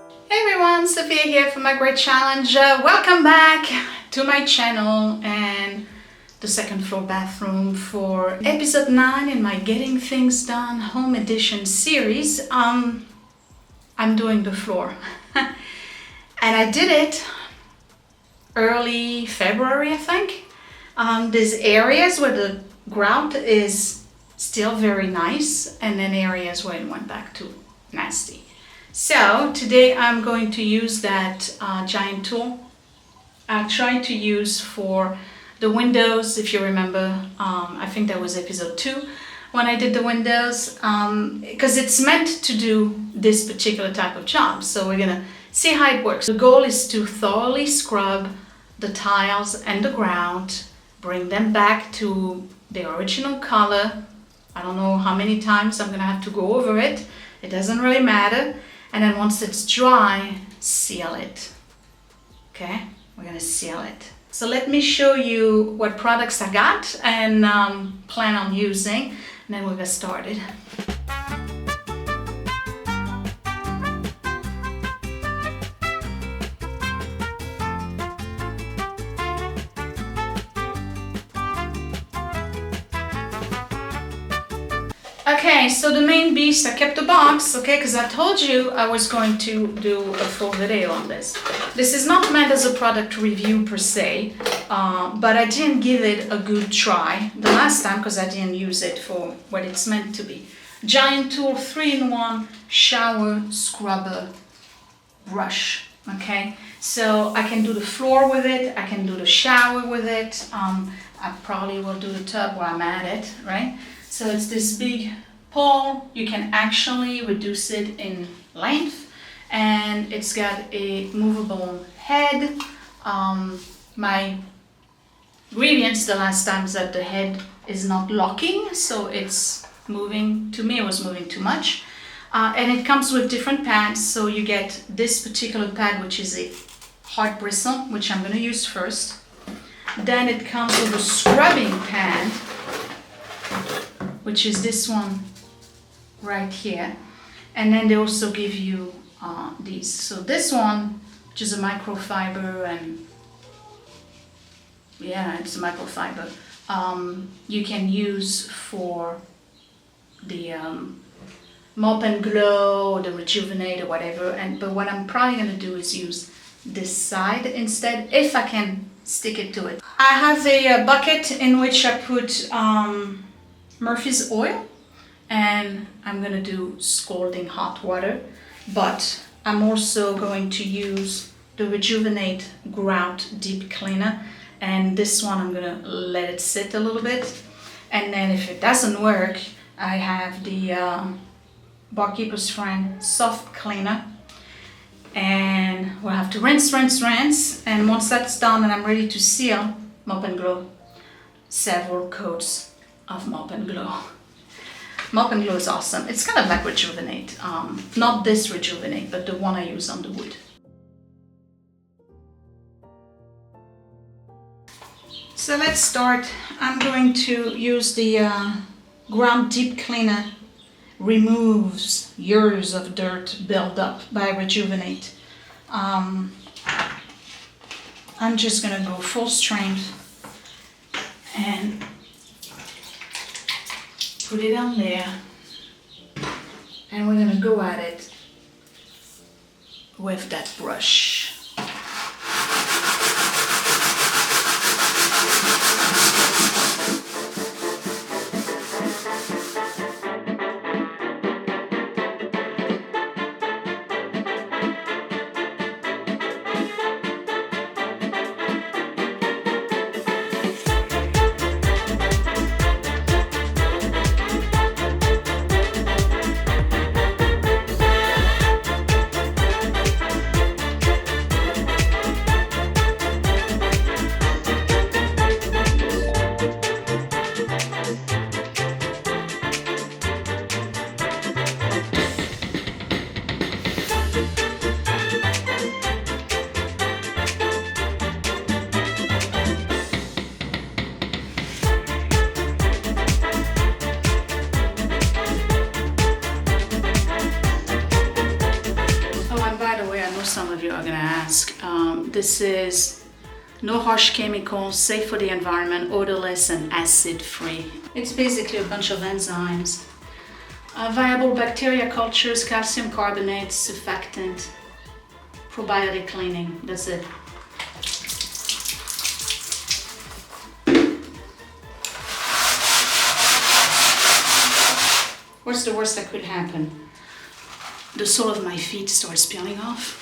Hey everyone, Sophia here from my great challenge. Welcome back to my channel and the second floor bathroom for episode 9 in my Getting Things Done Home Edition series. I'm doing the floor and I did it early February, I think. There's areas where the grout is still very nice and then areas where it went back to nasty. So today I'm going to use that giant tool I tried to use for the windows. If you remember, I think that was episode 2 when I did the windows, because it's meant to do this particular type of job. So we're gonna see how it works. The goal is to thoroughly scrub the tiles and the grout, bring them back to the original color. I don't know how many times I'm gonna have to go over it. It doesn't really matter. And then once it's dry, seal it. Okay, we're gonna seal it. So let me show you what products I got and plan on using, and then we'll get started. Okay, so the main beast, I kept the box, okay, because I told you I was going to do a full video on this. This is not meant as a product review per se, but I didn't give it a good try the last time because I didn't use it for what it's meant to be. Giant tool 3-in-1 shower scrubber brush, okay? So I can do the floor with it, I can do the shower with it, I probably will do the tub while I'm at it, right? So it's this big pole. You can actually reduce it in length, and it's got a movable head. My grievance the last time is that the head is not locking, so it's moving. To me, it was moving too much. And it comes with different pads, so you get this particular pad, which is a hard bristle, which I'm going to use first. Then it comes with a scrubbing pad, which is this one right here. And then they also give you these. So this one, which is a microfiber, and yeah, it's a microfiber, you can use for the mop and glow, the rejuvenate, or whatever. But what I'm probably going to do is use this side instead, if I can stick it to it. I have a bucket in which I put Murphy's oil, and I'm gonna do scalding hot water, but I'm also going to use the Rejuvenate Grout Deep Cleaner, and this one I'm gonna let it sit a little bit, and then if it doesn't work, I have the Barkeeper's Friend Soft Cleaner, and we'll have to rinse, and once that's done and I'm ready to seal, mop and glow, several coats of mop and glow. Mop and glow is awesome. It's kind of like Rejuvenate, not this Rejuvenate, but the one I use on the wood. So let's start. I'm going to use the Grout Deep Cleaner. Removes years of dirt built up by Rejuvenate. I'm just gonna go full strength and put it on there, and we're gonna go at it with that brush. This is no harsh chemicals, safe for the environment, odorless and acid-free. It's basically a bunch of enzymes. Viable bacteria cultures, calcium carbonate, surfactant, probiotic cleaning. That's it. What's the worst that could happen? The sole of my feet starts peeling off.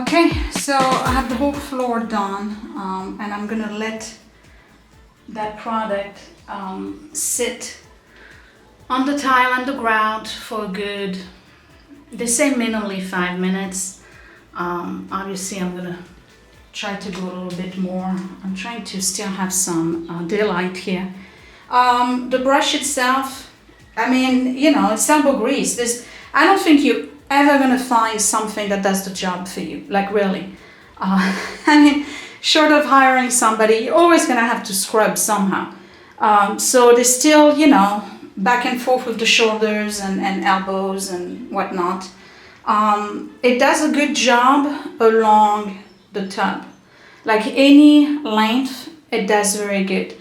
Okay, so I have the whole floor done, and I'm gonna let that product sit on the tile and the grout for a good, they say minimally 5 minutes. Obviously I'm gonna try to go a little bit more. I'm trying to still have some daylight here. The brush itself, I mean, you know, it's sample grease. I don't think you ever gonna find something that does the job for you, like really. I mean, short of hiring somebody, you're always gonna have to scrub somehow. So there's still, you know, back and forth with the shoulders and elbows and whatnot. It does a good job along the tub. Like any length, it does very good.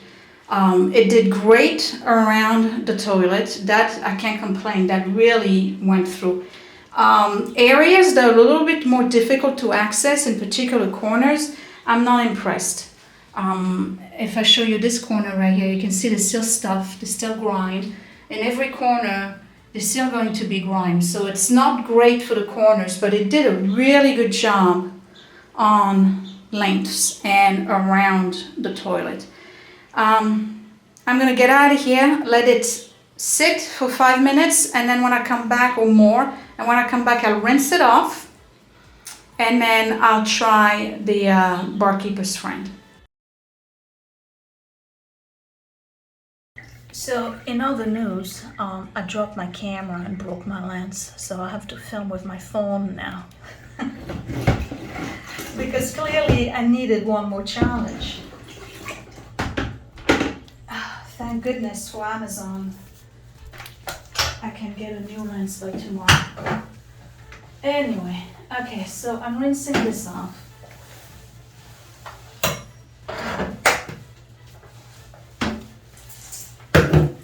It did great around the toilet. That I can't complain, that really went through. Areas that are a little bit more difficult to access, in particular corners, I'm not impressed. If I show you this corner right here, you can see there's still stuff, there's still grime. In every corner, there's still going to be grime. So it's not great for the corners, but it did a really good job on lengths and around the toilet. I'm gonna get out of here, let it sit for 5 minutes, and then when I come back, or more, and when I come back, I'll rinse it off, and then I'll try the barkeeper's friend. So in other news, I dropped my camera and broke my lens, so I have to film with my phone now. Because clearly I needed one more challenge. Thank goodness for Amazon. I can get a new lens by tomorrow. Anyway, okay, so I'm rinsing this off.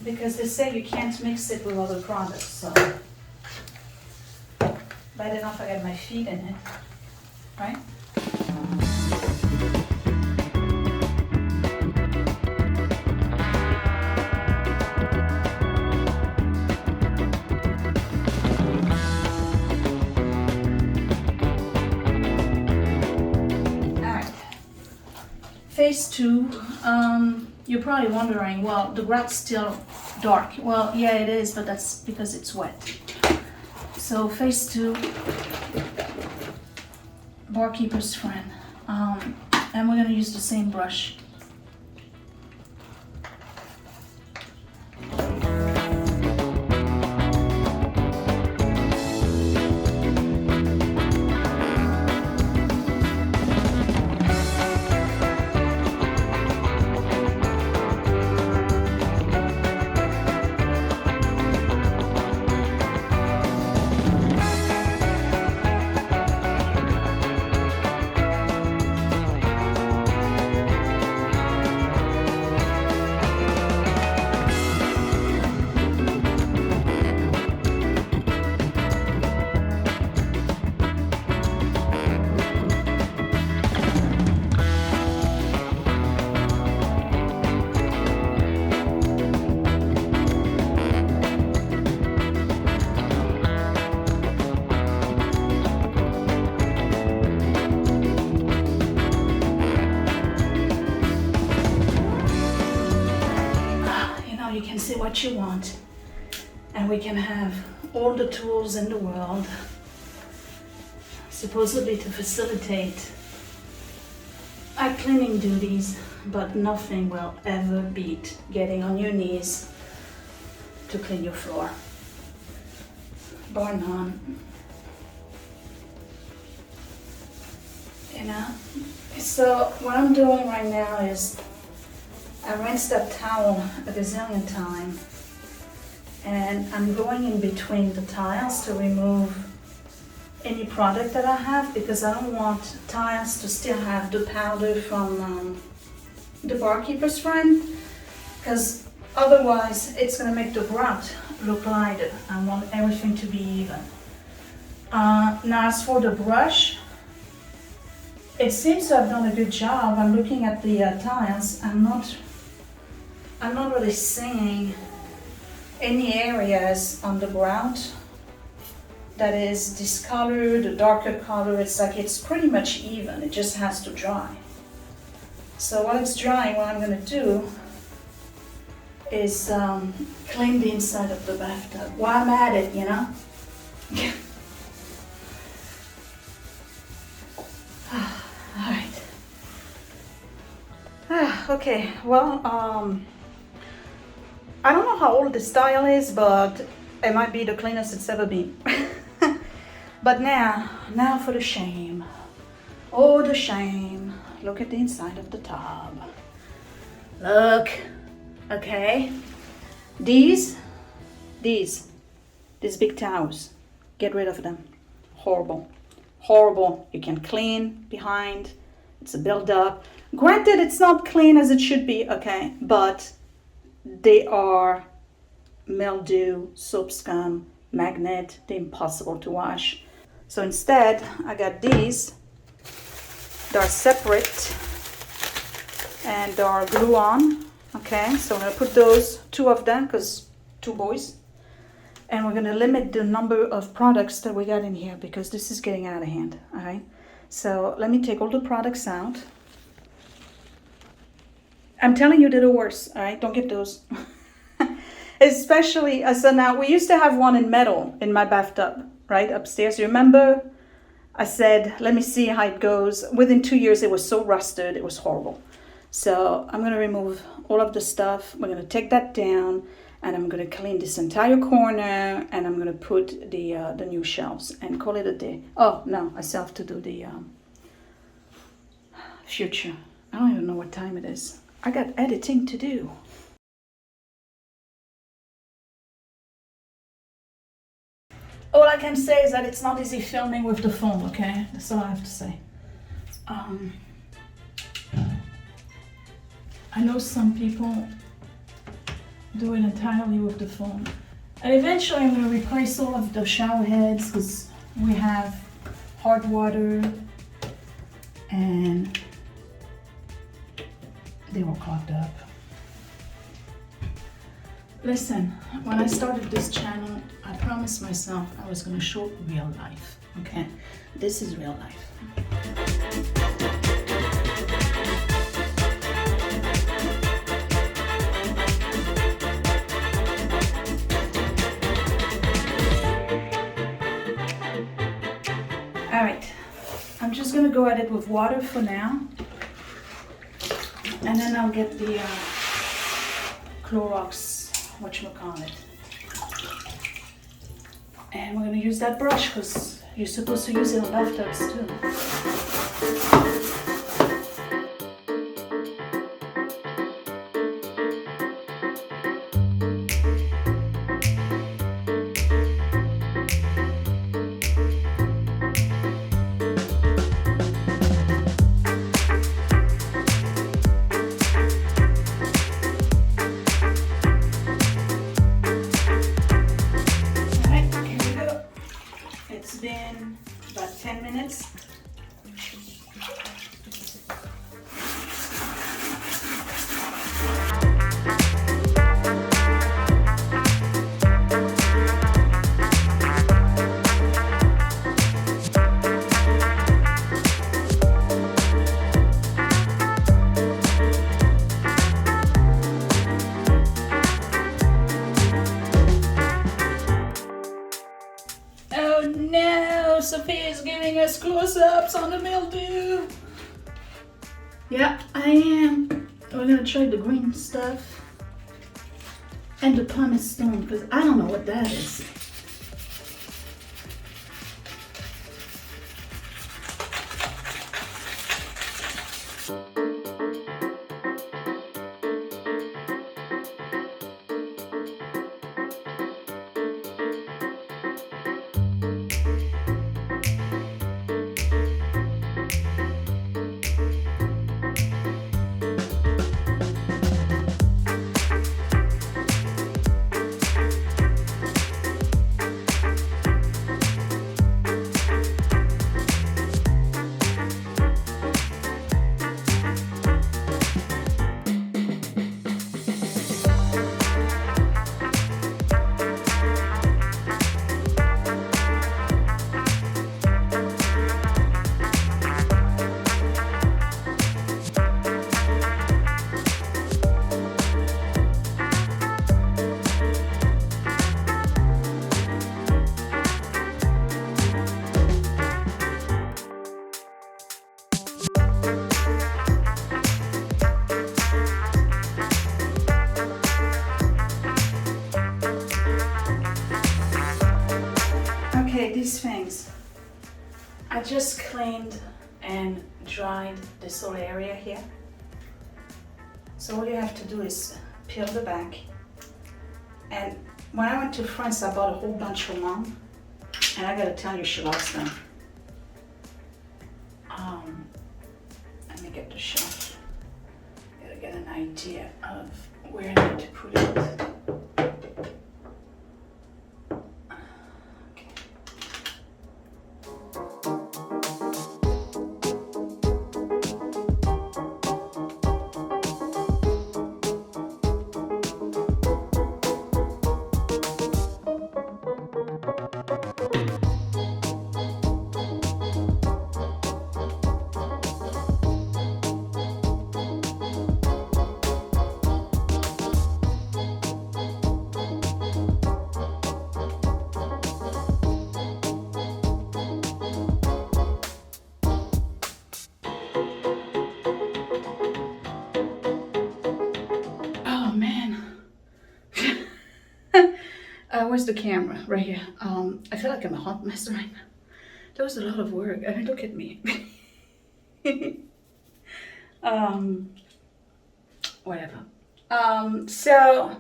Because they say you can't mix it with other products, so bad enough I got my feet in it, right? Phase 2, you're probably wondering, well, the grout's still dark. Well, yeah, it is, but that's because it's wet. So phase 2, barkeeper's friend. And we're gonna use the same brush. What you want, and we can have all the tools in the world supposedly to facilitate our cleaning duties, but nothing will ever beat getting on your knees to clean your floor. bar none. You know? So what I'm doing right now is I rinsed that towel a gazillion times, and I'm going in between the tiles to remove any product that I have, because I don't want tiles to still have the powder from the barkeeper's friend, because otherwise it's going to make the grout look lighter. I want everything to be even. Now as for the brush, it seems to have done a good job. I'm looking at the tiles. I'm not really seeing any areas on the grout that is discolored, a darker color. It's like it's pretty much even. It just has to dry. So while it's drying, what I'm going to do is clean the inside of the bathtub while I'm at it, you know. Alright. Okay, well, I don't know how old this tile is, but it might be the cleanest it's ever been. But now for the shame. Oh, the shame. Look at the inside of the tub. Look. Okay. These big towels. Get rid of them. Horrible. Horrible. You can clean behind. It's a build-up. Granted, it's not clean as it should be, okay? But they are mildew, soap scum, magnet. They're impossible to wash. So instead, I got these. They're separate and they are glue on. Okay, so I'm gonna put those, 2 of them, because 2 boys. And we're gonna limit the number of products that we got in here, because this is getting out of hand, all right? So let me take all the products out. I'm telling you, they're the worst, all right? Don't get those. Especially, so now we used to have one in metal in my bathtub, right, upstairs. You remember? I said, let me see how it goes. Within 2 years, it was so rusted, it was horrible. So I'm gonna remove all of the stuff. We're gonna take that down, and I'm gonna clean this entire corner, and I'm gonna put the new shelves and call it a day. Oh, no, I still have to do the future. I don't even know what time it is. I got editing to do. All I can say is that it's not easy filming with the phone, okay? That's all I have to say. I know some people do it entirely with the phone. And eventually I'm going to replace all of the shower heads, because we have hard water and they were clogged up. Listen, when I started this channel, I promised myself I was going to show real life, okay? This is real life. All right, I'm just going to go at it with water for now, and then I'll get the Clorox, whatchamacallit. And we're going to use that brush, because you're supposed to use it on bathtubs too. It's been about 10 minutes. Oh no, Sophia's giving us close-ups on the mildew. Yeah, I am. We're gonna try the green stuff and the pumice stone, because I don't know what that is. Okay, these things. I just cleaned and dried this whole area here. So all you have to do is peel the back. And when I went to France, I bought a whole bunch for Mom. And I gotta tell you, she loves them. Let me get the shelf. Gotta get an idea of where I need to put it. Where's the camera? Right here. I feel like I'm a hot mess right now. That was a lot of work. I mean, look at me. Whatever. So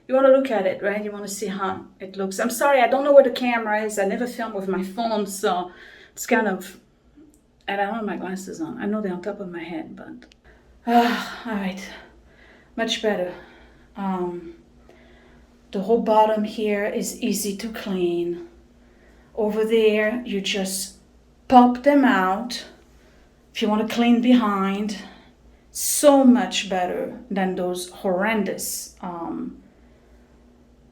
you want to look at it, right? You want to see how it looks. I'm sorry, I don't know where the camera is. I never film with my phone, so it's kind of, and I don't have my glasses on. I know they're on top of my head, but all right, much better. The whole bottom here is easy to clean. Over there, you just pop them out. If you want to clean behind, so much better than those horrendous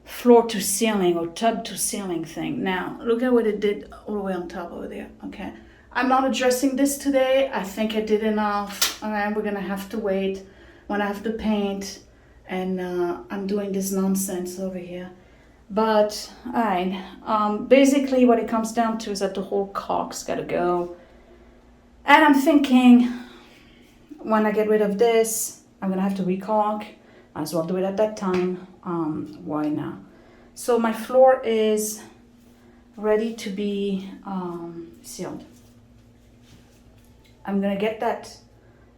floor to ceiling or tub to ceiling thing. Now, look at what it did all the way on top over there, okay? I'm not addressing this today. I think I did enough. All right, we're gonna have to wait when I have to paint. And I'm doing this nonsense over here. But, alright, basically what it comes down to is that the whole caulk's gotta go. And I'm thinking, when I get rid of this, I'm gonna have to recaulk. Might as well do it at that time. Why now? So my floor is ready to be sealed. I'm gonna get that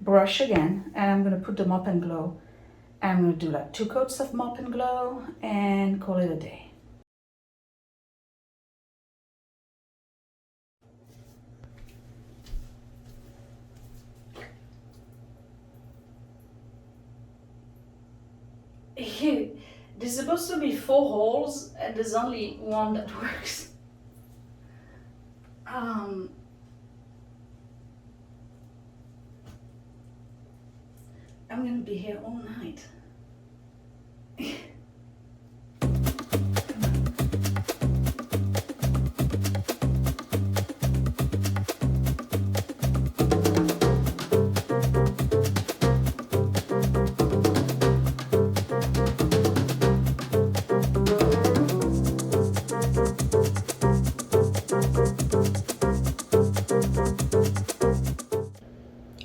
brush again, and I'm gonna put the mop and glow. I'm going to do like 2 coats of mop and glow and call it a day. There's supposed to be 4 holes and there's only one that works. I'm going to be here all night.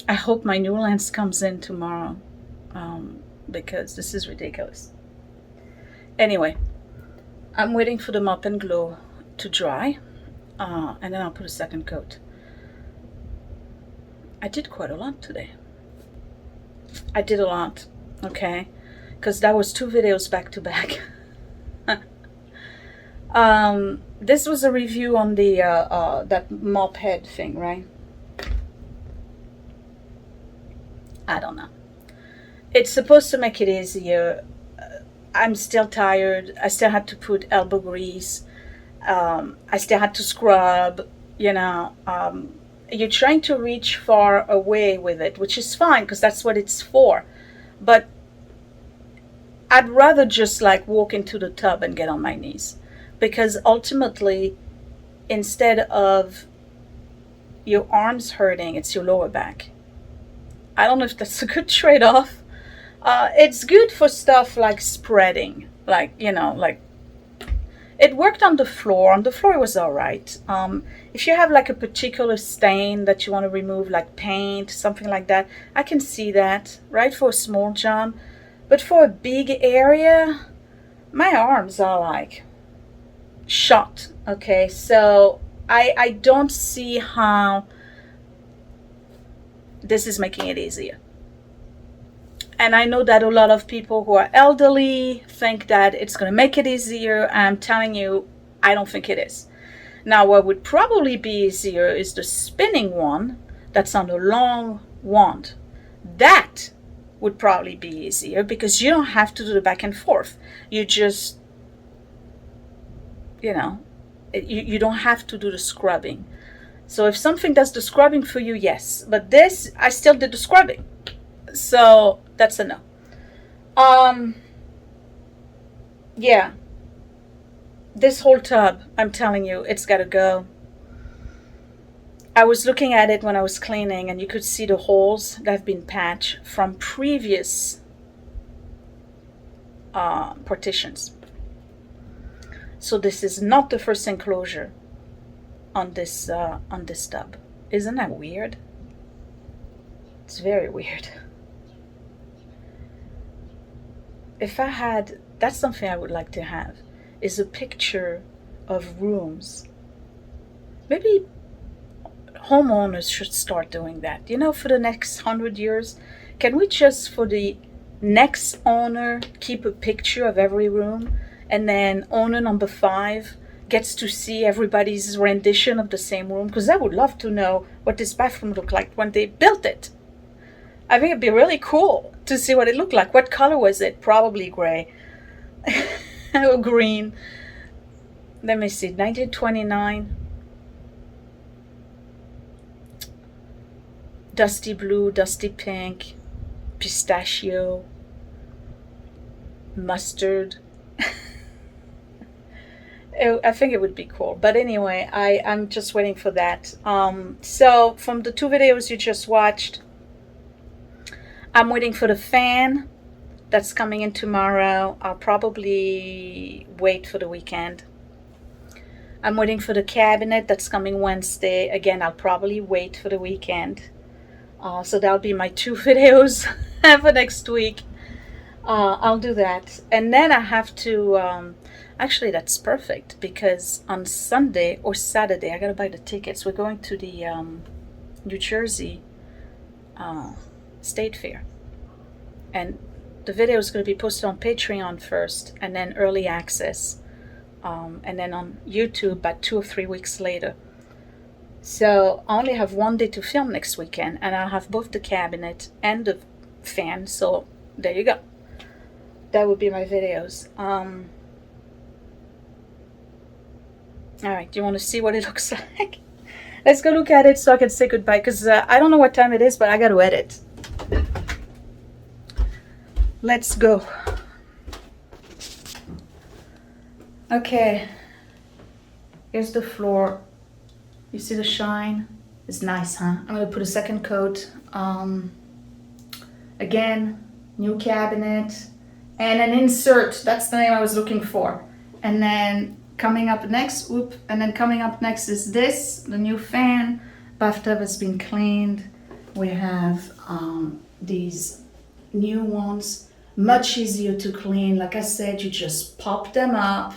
I hope my new lens comes in tomorrow, because this is ridiculous. Anyway, I'm waiting for the mop and glow to dry, and then I'll put a second coat. I did quite a lot today. I did a lot, okay? Because that was 2 videos back to back. This was a review on the that mop head thing, right? I don't know. It's supposed to make it easier. I'm still tired. I still had to put elbow grease. I still had to scrub, you know. You're trying to reach far away with it, which is fine because that's what it's for. But I'd rather just like walk into the tub and get on my knees, because ultimately, instead of your arms hurting, it's your lower back. I don't know if that's a good trade-off. It's good for stuff like spreading, like, you know, like It worked on the floor. On the floor, it was all right. If you have like a particular stain that you want to remove, like paint, something like that, I can see that, right, for a small job. But for a big area, my arms are like shot. Okay, so I don't see how this is making it easier. And I know that a lot of people who are elderly think that it's going to make it easier. I'm telling you, I don't think it is. Now, what would probably be easier is the spinning one that's on the long wand. That would probably be easier because you don't have to do the back and forth. You just, you don't have to do the scrubbing. So if something does the scrubbing for you, yes. But this, I still did the scrubbing. So that's a no. Yeah. This whole tub, I'm telling you, it's got to go. I was looking at it when I was cleaning, and you could see the holes that have been patched from previous partitions. So this is not the first enclosure on this tub. Isn't that weird? It's very weird. If I had, that's something I would like to have, is a picture of rooms. Maybe homeowners should start doing that. For the next 100 years, can we just, for the next owner, keep a picture of every room, and then owner number 5 gets to see everybody's rendition of the same room? Because I would love to know what this bathroom looked like when they built it. I think it'd be really cool to see what it looked like. What color was it? Probably gray or green. Let me see, 1929. Dusty blue, dusty pink, pistachio, mustard. I think it would be cool. But anyway, I'm just waiting for that. So from the 2 videos you just watched, I'm waiting for the fan that's coming in tomorrow. I'll probably wait for the weekend. I'm waiting for the cabinet that's coming Wednesday. Again, I'll probably wait for the weekend. So that'll be my 2 videos for next week. I'll do that. And then I have to, actually that's perfect because on Sunday or Saturday, I gotta buy the tickets. We're going to the New Jersey State Fair. And the video is going to be posted on Patreon first and then early access. And then on YouTube about 2 or 3 weeks later. So I only have 1 day to film next weekend, and I'll have both the cabinet and the fan. So there you go. That would be my videos. All right, do you want to see what it looks like? Let's go look at it so I can say goodbye, because I don't know what time it is, but I got to edit. Let's go. Okay, here's the floor. You see the shine? It's nice, huh? I'm gonna put a second coat. Again, new cabinet and an insert. That's the name I was looking for. And then coming up next, coming up next is this, the new fan. Bathtub has been cleaned. We have these new ones, much easier to clean. Like I said, you just pop them up.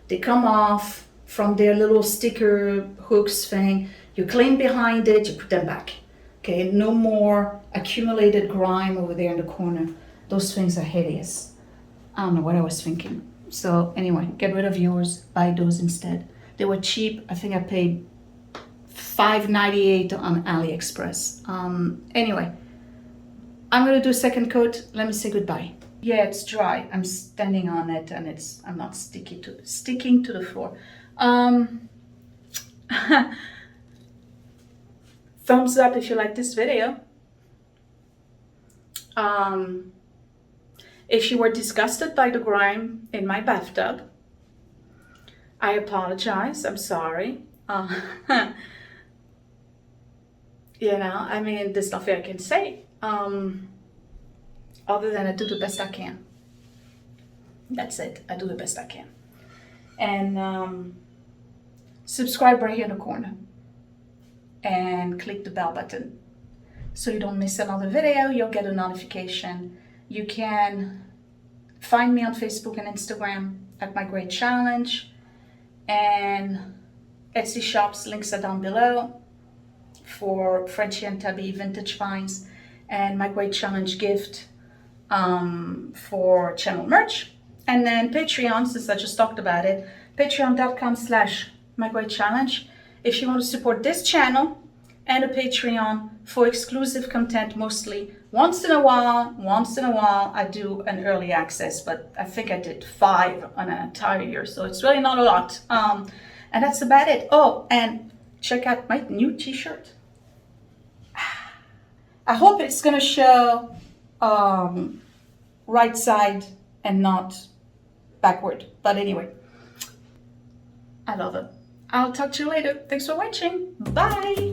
They come off from their little sticker hooks thing. You clean behind it, you put them back. Okay, no more accumulated grime over there in the corner. Those things are hideous. I don't know what I was thinking. So anyway, get rid of yours, buy those instead. They were cheap. I think I paid $5.98 on AliExpress. Anyway, I'm gonna do a second coat. Let me say goodbye. Yeah, it's dry. I'm standing on it and I'm not sticking to the floor. Thumbs up if you like this video. If you were disgusted by the grime in my bathtub, I apologize. I'm sorry. I mean, there's nothing I can say. Other than I do the best I can. That's it. I do the best I can. And subscribe right here in the corner. And click the bell button so you don't miss another video. You'll get a notification. You can find me on Facebook and Instagram at My Great Challenge, and Etsy shops, links are down below for Frenchie and Tabby vintage finds, and My Great Challenge gift for channel merch. And then Patreon, since I just talked about it, patreon.com/My Great Challenge. If you want to support this channel and a Patreon for exclusive content, mostly once in a while I do an early access, but I think I did 5 on an entire year, so it's really not a lot. And that's about it. Oh, and check out my new t-shirt. I hope it's gonna show right side and not backward, but anyway, I love it. I'll talk to you later. Thanks for watching. Bye.